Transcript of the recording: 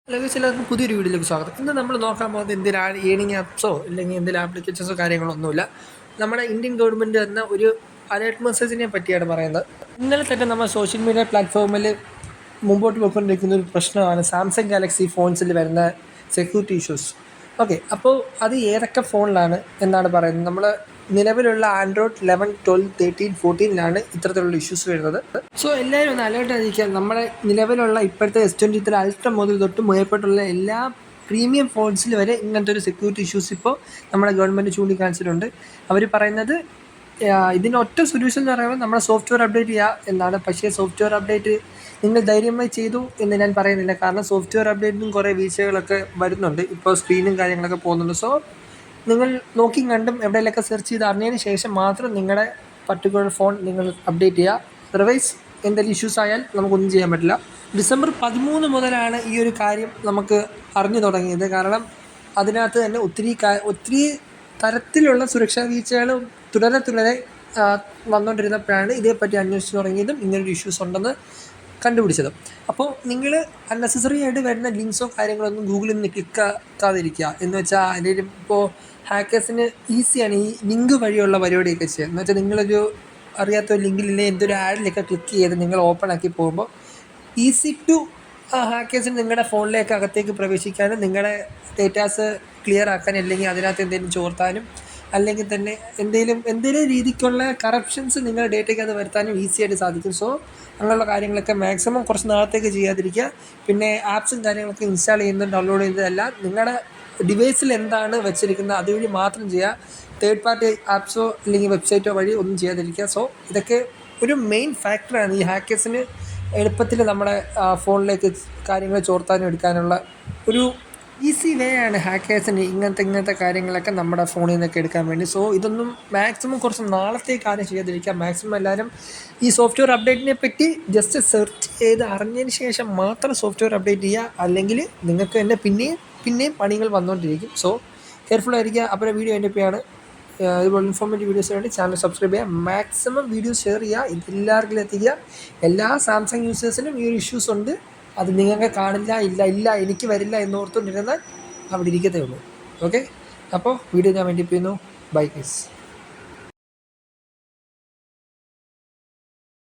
അല്ലെങ്കിൽ ചിലർക്ക് പുതിയൊരു വീഡിയോയിലേക്ക് സ്വാഗതം. ഇന്ന് നമ്മൾ നോക്കാൻ പോകുന്നത് എന്തിനാണ് ഏണിംഗ് ആപ്സോ അല്ലെങ്കിൽ എന്തെങ്കിലും ആപ്ലിക്കേഷൻസോ കാര്യങ്ങളൊന്നുമില്ല. നമ്മുടെ ഇന്ത്യൻ ഗവൺമെൻറ് എന്ന ഒരു അലേർട്ട് മെസ്സേജിനെ പറ്റിയാണ് പറയുന്നത്. ഇന്നലെ തന്നെ നമ്മൾ സോഷ്യൽ മീഡിയ പ്ലാറ്റ്ഫോമിൽ മുമ്പോട്ട് പോയിക്കൊണ്ടിരിക്കുന്ന ഒരു പ്രശ്നമാണ് സാംസങ് ഗാലക്സി ഫോൺസിൽ വരുന്ന സെക്യൂരിറ്റി ഇഷ്യൂസ്. ഓക്കെ, അപ്പോൾ അത് ഏതൊക്കെ ഫോണിലാണ് എന്നാണ് പറയുന്നത്. നമ്മൾ നിലവിലുള്ള ആൻഡ്രോയിഡ് 11, 12, 13, 14 ഇത്തരത്തിലുള്ള ഇഷ്യൂസ് വരുന്നത്. സോ എല്ലാവരും ഒന്ന് അലേർട്ട് ആയിരിക്കുക. നമ്മുടെ നിലവിലുള്ള ഇപ്പോഴത്തെ S23 അൾട്ര മുതൽ തൊട്ട് മേൽപ്പെട്ടുള്ള എല്ലാ പ്രീമിയം ഫോൺസിൽ വരെ ഇങ്ങനത്തെ ഒരു സെക്യൂരിറ്റി ഇഷ്യൂസ് ഇപ്പോൾ നമ്മുടെ ഗവൺമെൻറ് ചൂണ്ടിക്കാണിച്ചിട്ടുണ്ട്. അവർ പറയുന്നത് ഇതിന് ഒറ്റ സൊല്യൂഷൻ എന്ന് പറയുമ്പോൾ നമ്മുടെ സോഫ്റ്റ്വെയർ അപ്ഡേറ്റ് ചെയ്യുക എന്നാണ്. പക്ഷേ സോഫ്റ്റ്വെയർ അപ്ഡേറ്റ് നിങ്ങൾ ധൈര്യമായി ചെയ്തു എന്ന് ഞാൻ പറയുന്നില്ല. കാരണം സോഫ്റ്റ്വെയർ അപ്ഡേറ്റിനും കുറേ വീഴ്ചകളൊക്കെ വരുന്നുണ്ട്. ഇപ്പോൾ സ്ക്രീനും കാര്യങ്ങളൊക്കെ പോകുന്നുണ്ട്. സോ നിങ്ങൾ നോക്കി കണ്ടും എവിടെയെങ്കിലൊക്കെ സെർച്ച് ചെയ്ത് അറിഞ്ഞതിന് ശേഷം മാത്രം നിങ്ങളുടെ പർട്ടിക്കുലർ ഫോൺ നിങ്ങൾ അപ്ഡേറ്റ് ചെയ്യുക. അതർവൈസ് എന്തെങ്കിലും ഇഷ്യൂസ് ആയാൽ നമുക്കൊന്നും ചെയ്യാൻ പറ്റില്ല. ഡിസംബർ 13 മുതലാണ് ഈ ഒരു കാര്യം നമുക്ക് അറിഞ്ഞു തുടങ്ങിയത്. കാരണം അതിനകത്ത് തന്നെ ഒത്തിരി തരത്തിലുള്ള സുരക്ഷാ വീഴ്ചകൾ തുടരെ വന്നുകൊണ്ടിരുന്നപ്പോഴാണ് ഇതേപ്പറ്റി അന്വേഷിച്ച് തുടങ്ങിയതും ഇങ്ങനൊരു ഇഷ്യൂസ് ഉണ്ടെന്ന് കണ്ടുപിടിച്ചത്. അപ്പോൾ നിങ്ങൾ അൺനെസസറി ആയിട്ട് വരുന്ന ലിങ്ക്സോ കാര്യങ്ങളൊന്നും ഗൂഗിളിൽ നിന്ന് ക്ലിക്കാതിരിക്കുക. എന്ന് വെച്ചാൽ അതിൽ ഇപ്പോൾ ഹാക്കേഴ്സിന് ഈസിയാണ് ഈ ലിങ്ക് വഴിയുള്ള പരിപാടിയൊക്കെ ചെയ്യുക. എന്ന് വെച്ചാൽ നിങ്ങളൊരു അറിയാത്ത ഒരു ലിങ്കിലില്ലേ എന്തൊരു ആഡിലൊക്കെ ക്ലിക്ക് ചെയ്ത് നിങ്ങൾ ഓപ്പൺ ആക്കി പോകുമ്പോൾ ഈസി ടു ഹാക്കേഴ്സിന് നിങ്ങളുടെ ഫോണിലേക്ക് അകത്തേക്ക് പ്രവേശിക്കാനും നിങ്ങളുടെ ഡേറ്റാസ് ക്ലിയർ ആക്കാനും അല്ലെങ്കിൽ അതിനകത്ത് എന്തെങ്കിലും ചോർത്താനും അല്ലെങ്കിൽ തന്നെ എന്തെങ്കിലും രീതിക്കുള്ള കറപ്ഷൻസ് നിങ്ങളുടെ ഡേറ്റയ്ക്കകത്ത് വരുത്താനും ഈസിയായിട്ട് സാധിക്കും. സോ അങ്ങനെയുള്ള കാര്യങ്ങളൊക്കെ മാക്സിമം കുറച്ച് നാളത്തേക്ക് ചെയ്യാതിരിക്കുക. പിന്നെ ആപ്സും കാര്യങ്ങളൊക്കെ ഇൻസ്റ്റാൾ ചെയ്യുന്നതും ഡൗൺലോഡ് ചെയ്യുന്നതെല്ലാം നിങ്ങളുടെ ഡിവൈസിൽ എന്താണ് വെച്ചിരിക്കുന്നത് അതുവഴി മാത്രം ചെയ്യുക. തേർഡ് പാർട്ടി ആപ്സോ അല്ലെങ്കിൽ വെബ്സൈറ്റോ വഴി ഒന്നും ചെയ്യാതിരിക്കുക. സോ ഇതൊക്കെ ഒരു മെയിൻ ഫാക്ടറാണ് ഈ ഹാക്കേഴ്സിന് എളുപ്പത്തിൽ നമ്മുടെ ഫോണിലേക്ക് കാര്യങ്ങൾ ചോർത്താനും എടുക്കാനുള്ള ഒരു ഈസി വേ ആണ് ഹാക്കേഴ്സിന് ഇങ്ങനത്തെ കാര്യങ്ങളൊക്കെ നമ്മുടെ ഫോണിൽ നിന്നൊക്കെ എടുക്കാൻ വേണ്ടി. സോ ഇതൊന്നും മാക്സിമം കുറച്ച് നാളത്തേക്കാരും ചെയ്യാതിരിക്കുക. മാക്സിമം എല്ലാവരും ഈ സോഫ്റ്റ്വെയർ അപ്ഡേറ്റിനെ പറ്റി ജസ്റ്റ് സെർച്ച് ചെയ്ത് അറിഞ്ഞതിന് ശേഷം മാത്രം സോഫ്റ്റ്വെയർ അപ്ഡേറ്റ് ചെയ്യുക. അല്ലെങ്കിൽ നിങ്ങൾക്ക് തന്നെ പിന്നെയും പണികൾ വന്നുകൊണ്ടിരിക്കും. സോ കെയർഫുൾ ആയിരിക്കുക. അപ്പോൾ വീഡിയോ എൻ്റെ പേയാണ്. ഇതുപോലെ ഇൻഫോർമേറ്റീവ് വീഡിയോസിന് വേണ്ടി ചാനൽ സബ്സ്ക്രൈബ് ചെയ്യുക. മാക്സിമം വീഡിയോ ഷെയർ ചെയ്യുക. ഇതെല്ലാവർക്കും എത്തിക്കുക. എല്ലാ സാംസങ് യൂസേഴ്സിനും ഈ ഒരു ഇഷ്യൂസ് ഉണ്ട്. അത് നിങ്ങൾക്ക് കാണില്ല, ഇല്ല എനിക്ക് വരില്ല എന്നോർത്തുകൊണ്ടിരുന്നാൽ അവിടെ ഇരിക്കത്തേ ഉള്ളൂ. ഓക്കെ, അപ്പോൾ വീഡിയോ ഞാൻ വേണ്ടി ചെയ്യുന്നു. Bye guys.